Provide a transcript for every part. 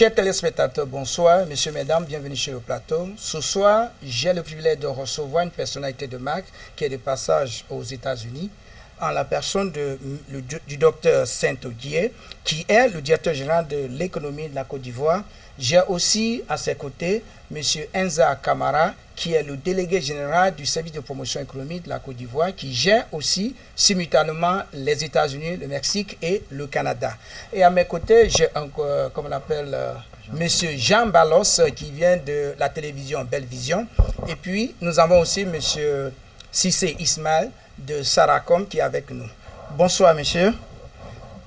Chers téléspectateurs, bonsoir. Messieurs, mesdames, bienvenue sur le plateau. Ce soir, j'ai le privilège de recevoir une personnalité de marque qui est de passage aux États-Unis, en la personne du docteur Saint-Odier, qui est le directeur général de l'économie de la Côte d'Ivoire. J'ai aussi à ses côtés M. Enza Camara, qui est le délégué général du service de promotion économique de la Côte d'Ivoire, qui gère aussi simultanément les États-Unis, le Mexique et le Canada. Et à mes côtés, j'ai encore, comme on appelle, M. Jean Balos, qui vient de la télévision Belle Vision. Et puis, nous avons aussi M. Sissé Ismaël de Saracom qui est avec nous. Bonsoir, monsieur.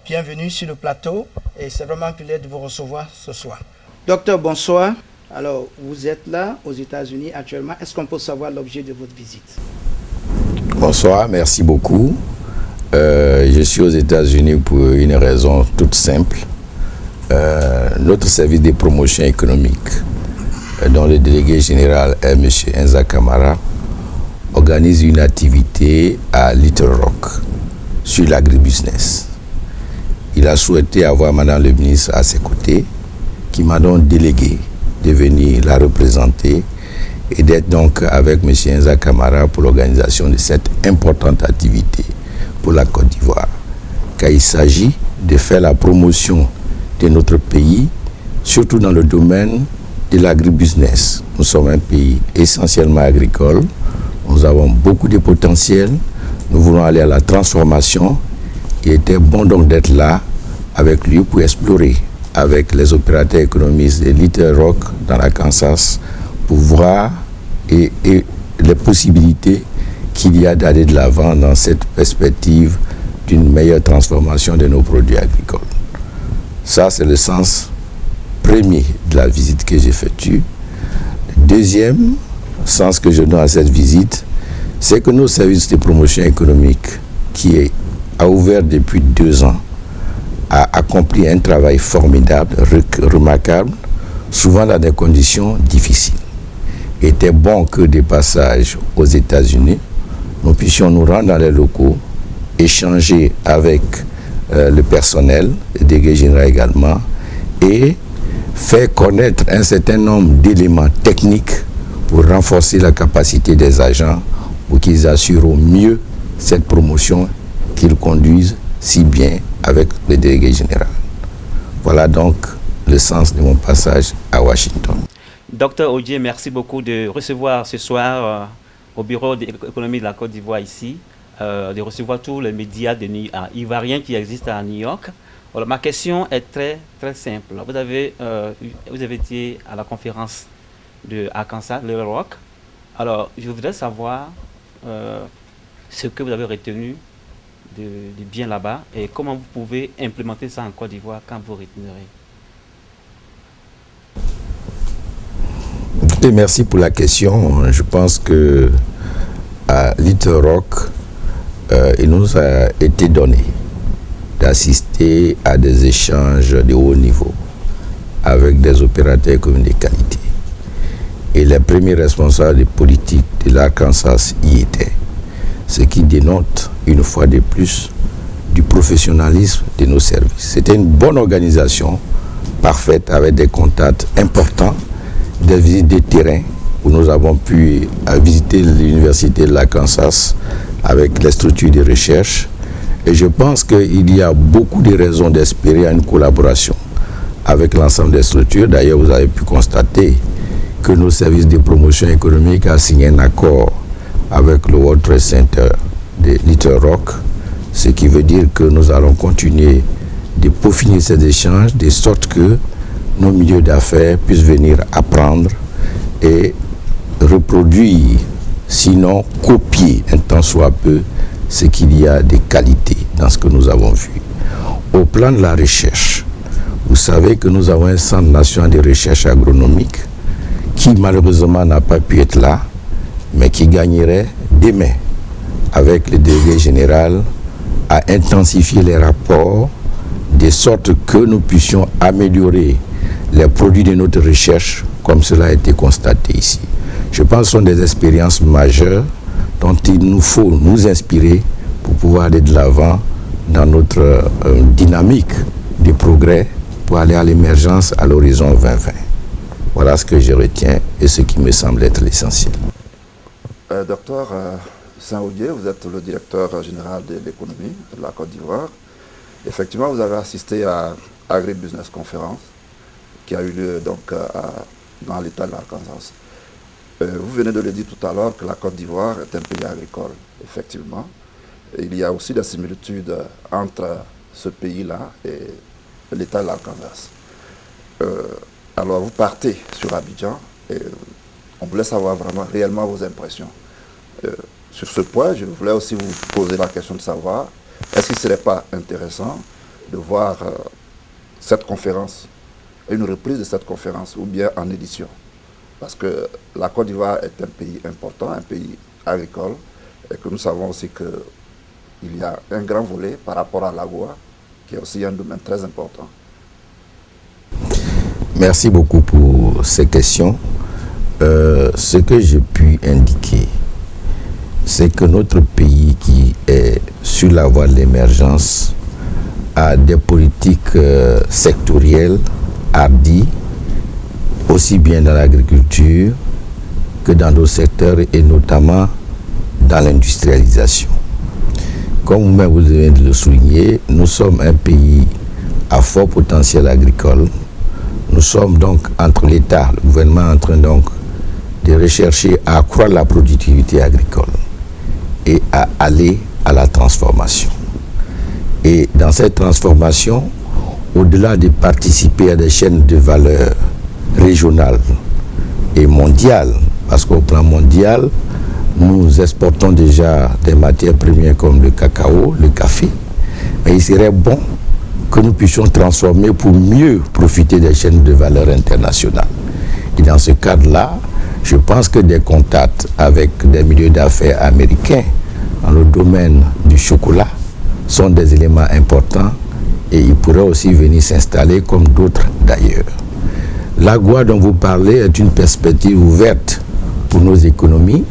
Bienvenue sur le plateau. Et c'est vraiment un plaisir de vous recevoir ce soir. Docteur, bonsoir. Alors, vous êtes là aux États-Unis actuellement. Est-ce qu'on peut savoir l'objet de votre visite? Bonsoir, merci beaucoup. Je suis aux États-Unis pour une raison toute simple. Notre service de promotion économique, dont le délégué général est M. Enza Camara, organise une activité à Little Rock sur l'agribusiness. Il a souhaité avoir Madame le ministre à ses côtés, qui m'a donc délégué de venir la représenter et d'être donc avec M. Enza Camara pour l'organisation de cette importante activité pour la Côte d'Ivoire. Car il s'agit de faire la promotion de notre pays, surtout dans le domaine de l'agribusiness. Nous sommes un pays essentiellement agricole, nous avons beaucoup de potentiel, nous voulons aller à la transformation. Il était bon donc d'être là avec lui pour explorer avec les opérateurs économiques de Little Rock dans l'Arkansas pour voir et les possibilités qu'il y a d'aller de l'avant dans cette perspective d'une meilleure transformation de nos produits agricoles. Ça, c'est le sens premier de la visite que j'ai effectuée. Le deuxième sens que je donne à cette visite, c'est que nos services de promotion économique, qui a ouvert depuis 2 ans, a accompli un travail formidable, remarquable, souvent dans des conditions difficiles. Il était bon que des passages aux États-Unis, nous puissions nous rendre dans les locaux, échanger avec le personnel, le délégué général également, et faire connaître un certain nombre d'éléments techniques pour renforcer la capacité des agents pour qu'ils assurent au mieux cette promotion qu'ils conduisent si bien avec le délégué général. Voilà donc le sens de mon passage à Washington. Docteur Odier, merci beaucoup de recevoir ce soir au bureau de l'économie de la Côte d'Ivoire ici, de recevoir tous les médias ivoiriens qui existent à New York. Alors, ma question est très simple. Vous avez été à la conférence de Arkansas, Little Rock. Alors, je voudrais savoir ce que vous avez retenu de bien là-bas et comment vous pouvez implémenter ça en Côte d'Ivoire quand vous retournerez. Écoutez, merci pour la question. Je pense que à Little Rock, il nous a été donné d'assister à des échanges de haut niveau avec des opérateurs économiques de qualité. Et les premiers responsables des politiques de l'Arkansas y étaient. Ce qui dénote, une fois de plus, du professionnalisme de nos services. C'était une bonne organisation, parfaite, avec des contacts importants, des visites de terrain, où nous avons pu visiter l'université de l'Arkansas avec les structures de recherche. Et je pense qu'il y a beaucoup de raisons d'espérer une collaboration avec l'ensemble des structures. D'ailleurs, vous avez pu constater que nos services de promotion économique ont signé un accord avec le World Trade Center de Little Rock, ce qui veut dire que nous allons continuer de peaufiner ces échanges de sorte que nos milieux d'affaires puissent venir apprendre et reproduire, sinon copier un tant soit peu ce qu'il y a de qualité dans ce que nous avons vu. Au plan de la recherche, vous savez que nous avons un centre national de recherche agronomique qui malheureusement n'a pas pu être là, mais qui gagnerait demain avec le délégué général à intensifier les rapports de sorte que nous puissions améliorer les produits de notre recherche comme cela a été constaté ici. Je pense que ce sont des expériences majeures dont il nous faut nous inspirer pour pouvoir aller de l'avant dans notre dynamique de progrès pour aller à l'émergence à l'horizon 2020. Voilà ce que je retiens et ce qui me semble être l'essentiel. Docteur Saint-Audier, vous êtes le directeur général de l'économie de la Côte d'Ivoire. Effectivement, vous avez assisté à Agribusiness Conference qui a eu lieu donc dans l'État de l'Arkansas. Vous venez de le dire tout à l'heure que la Côte d'Ivoire est un pays agricole, effectivement. Il y a aussi des similitudes entre ce pays-là et l'État de l'Arkansas. Alors vous partez sur Abidjan et on voulait savoir vraiment réellement vos impressions. Sur ce point, je voulais aussi vous poser la question de savoir, est-ce qu'il ne serait pas intéressant de voir cette conférence, une reprise de cette conférence, ou bien en édition? Parce que la Côte d'Ivoire est un pays important, un pays agricole, et que nous savons aussi qu'il y a un grand volet par rapport à l'agua, qui est aussi un domaine très important. Merci beaucoup pour ces questions. Ce que j'ai pu indiquer, c'est que notre pays qui est sur la voie de l'émergence a des politiques sectorielles hardies, aussi bien dans l'agriculture que dans d'autres secteurs et notamment dans l'industrialisation. Comme vous-même vous venez de le souligner, nous sommes un pays à fort potentiel agricole. Nous sommes donc entre l'État, le gouvernement en train donc de rechercher à accroître la productivité agricole et à aller à la transformation. Et dans cette transformation, au-delà de participer à des chaînes de valeur régionales et mondiales, parce qu'au plan mondial, nous exportons déjà des matières premières comme le cacao, le café, mais il serait bon que nous puissions transformer pour mieux profiter des chaînes de valeur internationales. Et dans ce cadre-là, je pense que des contacts avec des milieux d'affaires américains dans le domaine du chocolat sont des éléments importants et ils pourraient aussi venir s'installer comme d'autres d'ailleurs. L'agua dont vous parlez est une perspective ouverte pour nos économies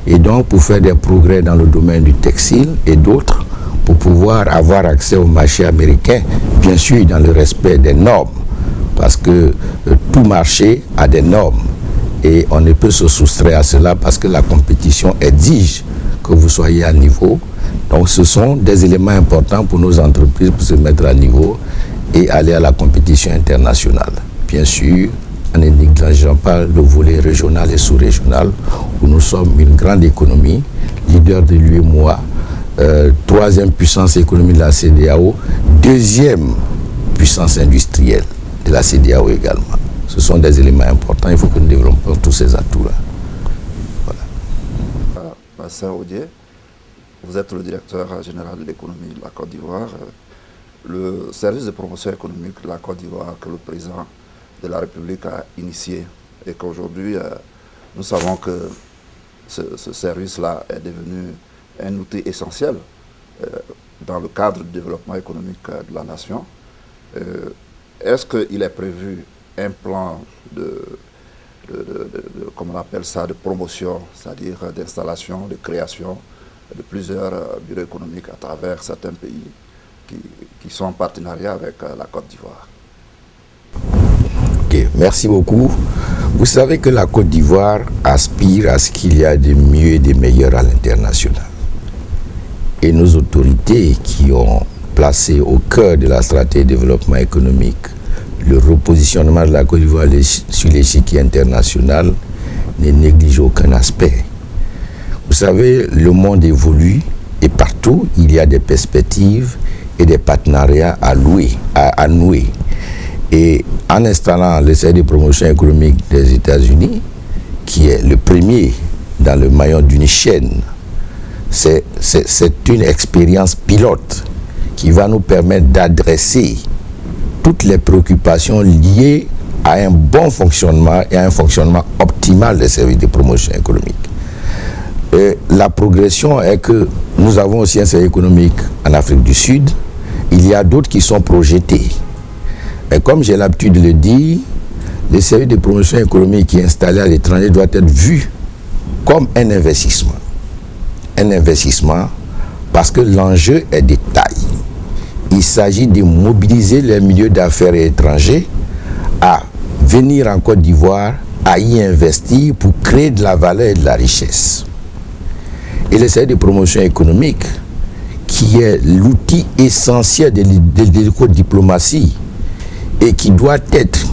et donc pour faire des progrès dans le domaine du textile et d'autres, pour pouvoir avoir accès au marché américain, bien sûr dans le respect des normes, parce que tout marché a des normes et on ne peut se soustraire à cela parce que la compétition exige que vous soyez à niveau. Donc ce sont des éléments importants pour nos entreprises pour se mettre à niveau et aller à la compétition internationale. Bien sûr, en ne négligeant pas le volet régional et sous-régional, où nous sommes une grande économie, leader de l'UEMOA, troisième puissance économique de la CEDEAO, deuxième puissance industrielle de la CEDEAO également. Ce sont des éléments importants, il faut que nous développions tous ces atouts-là. Voilà. Saint-Audier, vous êtes le directeur général de l'économie de la Côte d'Ivoire. Le service de promotion économique de la Côte d'Ivoire que le président de la République a initié et qu'aujourd'hui, nous savons que ce service-là est devenu un outil essentiel dans le cadre du développement économique de la nation. Est-ce qu'il est prévu un plan comment on appelle ça, de promotion, c'est-à-dire d'installation, de création de plusieurs bureaux économiques à travers certains pays qui sont en partenariat avec la Côte d'Ivoire? Ok, merci beaucoup. Vous savez que la Côte d'Ivoire aspire à ce qu'il y a de mieux et de meilleur à l'international. Et nos autorités qui ont placé au cœur de la stratégie de développement économique le repositionnement de la Côte d'Ivoire sur l'échiquier international ne négligent aucun aspect. Vous savez, le monde évolue et partout il y a des perspectives et des partenariats à nouer. Et en installant le service de promotion économique des États-Unis, qui est le premier dans le maillon d'une chaîne, c'est une expérience pilote qui va nous permettre d'adresser toutes les préoccupations liées à un bon fonctionnement et à un fonctionnement optimal des services de promotion économique. Et la progression est que nous avons aussi un service économique en Afrique du Sud. Il y a d'autres qui sont projetés. Et comme j'ai l'habitude de le dire, le service de promotion économique qui est installé à l'étranger doit être vu comme un investissement. Un investissement parce que l'enjeu est de taille. il s'agit de mobiliser les milieux d'affaires étrangers à venir en Côte d'Ivoire, à y investir pour créer de la valeur et de la richesse. Et le service de promotion économique, qui est l'outil essentiel de l'écodiplomatie et qui doit être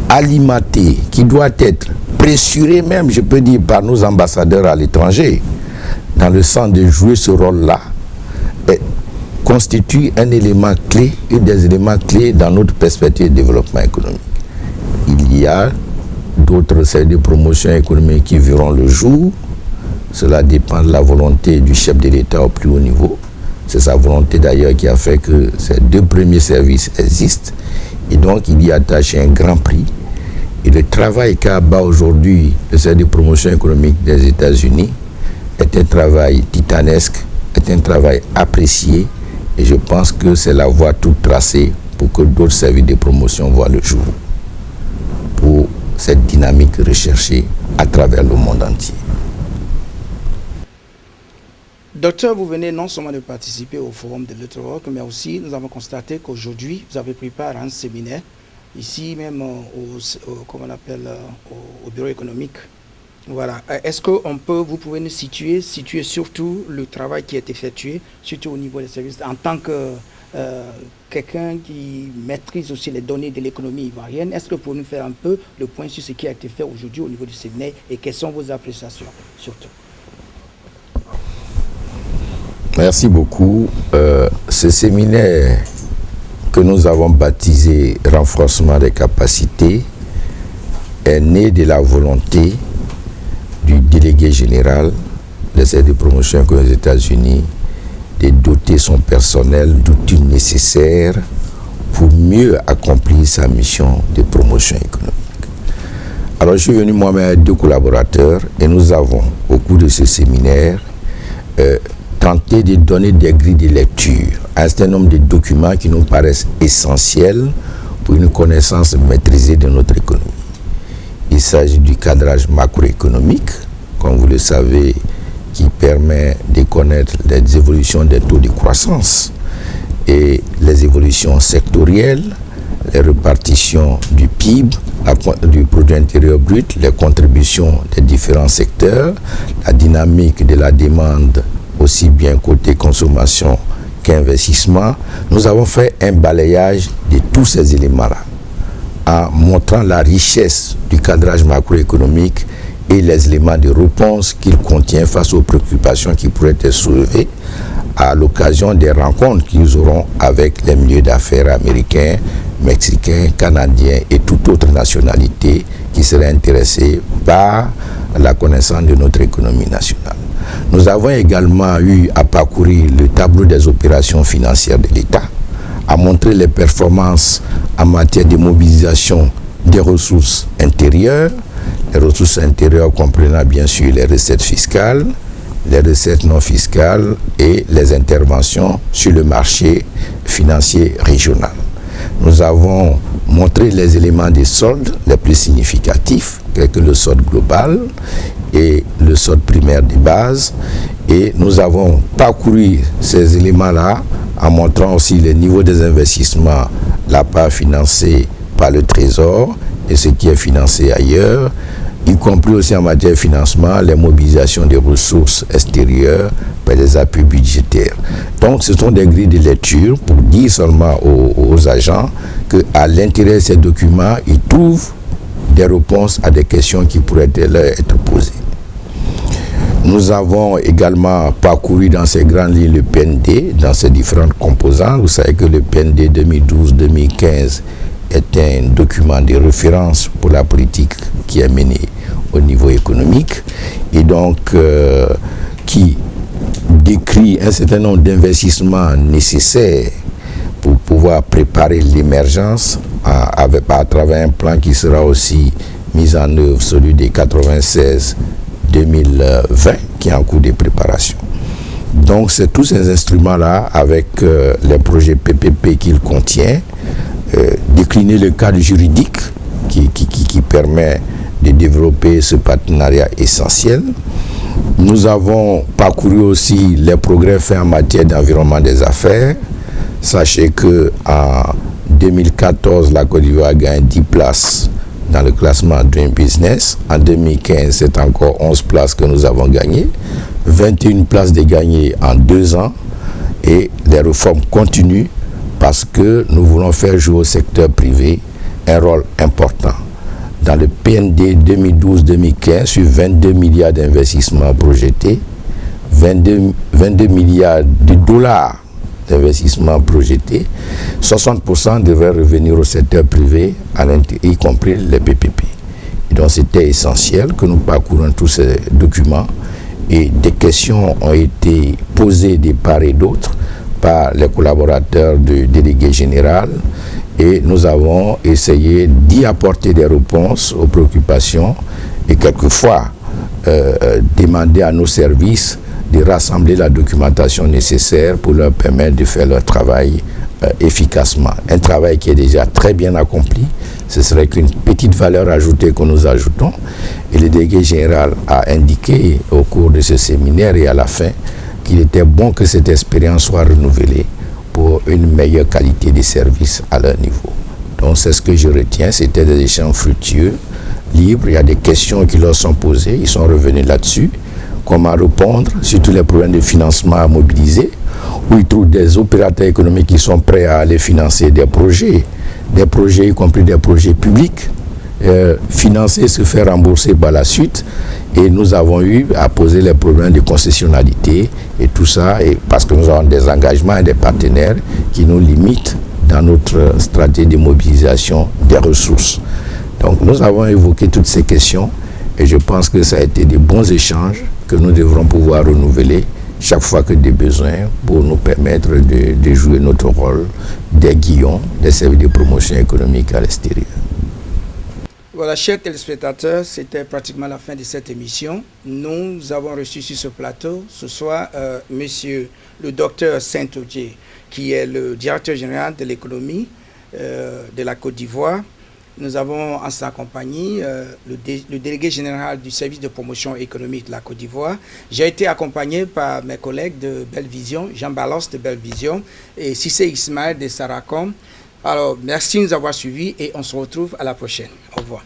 alimenté, qui doit être pressuré même, je peux dire, par nos ambassadeurs à l'étranger, dans le sens de jouer ce rôle-là, constitue un élément clé, un des éléments clés dans notre perspective de développement économique. Il y a d'autres services de promotion économique qui verront le jour. Cela dépend de la volonté du chef de l'État au plus haut niveau. C'est sa volonté d'ailleurs qui a fait que ces deux premiers services existent. Et donc il y attache un grand prix. Et le travail qu'a aujourd'hui le service de promotion économique des États-Unis est un travail titanesque, est un travail apprécié. Et je pense que c'est la voie toute tracée pour que d'autres services de promotion voient le jour. Pour cette dynamique recherchée à travers le monde entier. Docteur, vous venez non seulement de participer au forum de l'Eutroc, mais aussi nous avons constaté qu'aujourd'hui, vous avez pris part à un séminaire, ici même au bureau économique. Voilà. Est-ce que vous pouvez nous situer surtout le travail qui est effectué, surtout au niveau des services, en tant que quelqu'un qui maîtrise aussi les données de l'économie ivoirienne. Est-ce que vous pouvez nous faire un peu le point sur ce qui a été fait aujourd'hui au niveau du séminaire et quelles sont vos appréciations surtout? Merci beaucoup. Ce séminaire que nous avons baptisé « Renforcement des capacités » est né de la volonté du délégué général des services de promotion aux États-Unis de doter son personnel d'outils nécessaires pour mieux accomplir sa mission de promotion économique. Alors je suis venu moi-même avec 2 collaborateurs et nous avons, au cours de ce séminaire, tenté de donner des grilles de lecture à un certain nombre de documents qui nous paraissent essentiels pour une connaissance maîtrisée de notre économie. Il s'agit du cadrage macroéconomique, comme vous le savez, qui permet de connaître les évolutions des taux de croissance et les évolutions sectorielles, les répartitions du PIB, du produit intérieur brut, les contributions des différents secteurs, la dynamique de la demande aussi bien côté consommation qu'investissement. Nous avons fait un balayage de tous ces éléments-là en montrant la richesse du cadrage macroéconomique et les éléments de réponse qu'il contient face aux préoccupations qui pourraient être soulevées à l'occasion des rencontres qu'ils auront avec les milieux d'affaires américains, mexicains, canadiens et toute autre nationalité qui serait intéressée par la connaissance de notre économie nationale. Nous avons également eu à parcourir le tableau des opérations financières de l'État, à montrer les performances en matière de mobilisation des ressources intérieures, les ressources intérieures comprenant bien sûr les recettes fiscales, les recettes non fiscales et les interventions sur le marché financier régional. Nous avons montré les éléments des soldes les plus significatifs, tels que le solde global et le solde primaire de base. Et nous avons parcouru ces éléments-là en montrant aussi le niveau des investissements, la part financée par le Trésor et ce qui est financé ailleurs, y compris aussi en matière de financement, les mobilisations des ressources extérieures par les appuis budgétaires. Donc ce sont des grilles de lecture pour dire seulement aux agents qu'à l'intérieur de ces documents, ils trouvent des réponses à des questions qui pourraient leur être posées. Nous avons également parcouru dans ces grandes lignes le PND, dans ses différentes composantes. Vous savez que le PND 2012-2015 est un document de référence pour la politique qui est menée au niveau économique et donc qui décrit un certain nombre d'investissements nécessaires pour pouvoir préparer l'émergence à travers un plan qui sera aussi mis en œuvre, celui des 96-2020 qui est en cours de préparation. Donc c'est tous ces instruments-là avec les projets PPP qu'il contient, décliner le cadre juridique qui permet de développer ce partenariat essentiel. Nous avons parcouru aussi les progrès faits en matière d'environnement des affaires, Sachez que en 2014, la Côte d'Ivoire a gagné 10 places dans le classement Doing Business. En 2015, c'est encore 11 places que nous avons gagnées. 21 places de gagnées en 2 ans. Et les réformes continuent parce que nous voulons faire jouer au secteur privé un rôle important. Dans le PND 2012-2015, sur 22 milliards d'investissements projetés, 22 milliards de dollars d'investissements projetés, 60% devraient revenir au secteur privé, y compris les PPP. Et donc c'était essentiel que nous parcourons tous ces documents et des questions ont été posées de part et d'autre par les collaborateurs du délégué général et nous avons essayé d'y apporter des réponses aux préoccupations et quelquefois demander à nos services de rassembler la documentation nécessaire pour leur permettre de faire leur travail efficacement. Un travail qui est déjà très bien accompli. Ce serait qu'une petite valeur ajoutée que nous ajoutons. Et le délégué général a indiqué au cours de ce séminaire et à la fin qu'il était bon que cette expérience soit renouvelée pour une meilleure qualité de service à leur niveau. Donc c'est ce que je retiens. C'était des échanges fructueux, libres. Il y a des questions qui leur sont posées. Ils sont revenus là-dessus. Comment répondre sur tous les problèmes de financement à mobiliser, où ils trouvent des opérateurs économiques qui sont prêts à aller financer des projets y compris des projets publics, financer, se faire rembourser par la suite. Et nous avons eu à poser les problèmes de concessionnalité et tout ça, et parce que nous avons des engagements et des partenaires qui nous limitent dans notre stratégie de mobilisation des ressources. Donc nous avons évoqué toutes ces questions et je pense que ça a été de bons échanges que nous devrons pouvoir renouveler chaque fois que des besoins pour nous permettre de jouer notre rôle d'aiguillon des services de promotion économique à l'extérieur. Voilà, chers téléspectateurs, c'était pratiquement la fin de cette émission. Nous avons reçu sur ce plateau ce soir monsieur le docteur Saint-Odier, qui est le directeur général de l'économie de la Côte d'Ivoire. Nous avons en sa compagnie le délégué général du service de promotion économique de la Côte d'Ivoire. J'ai été accompagné par mes collègues de Belle Vision, Jean Ballos de Belle Vision et Cissé Ismaël de Saracom. Alors, merci de nous avoir suivis et on se retrouve à la prochaine. Au revoir.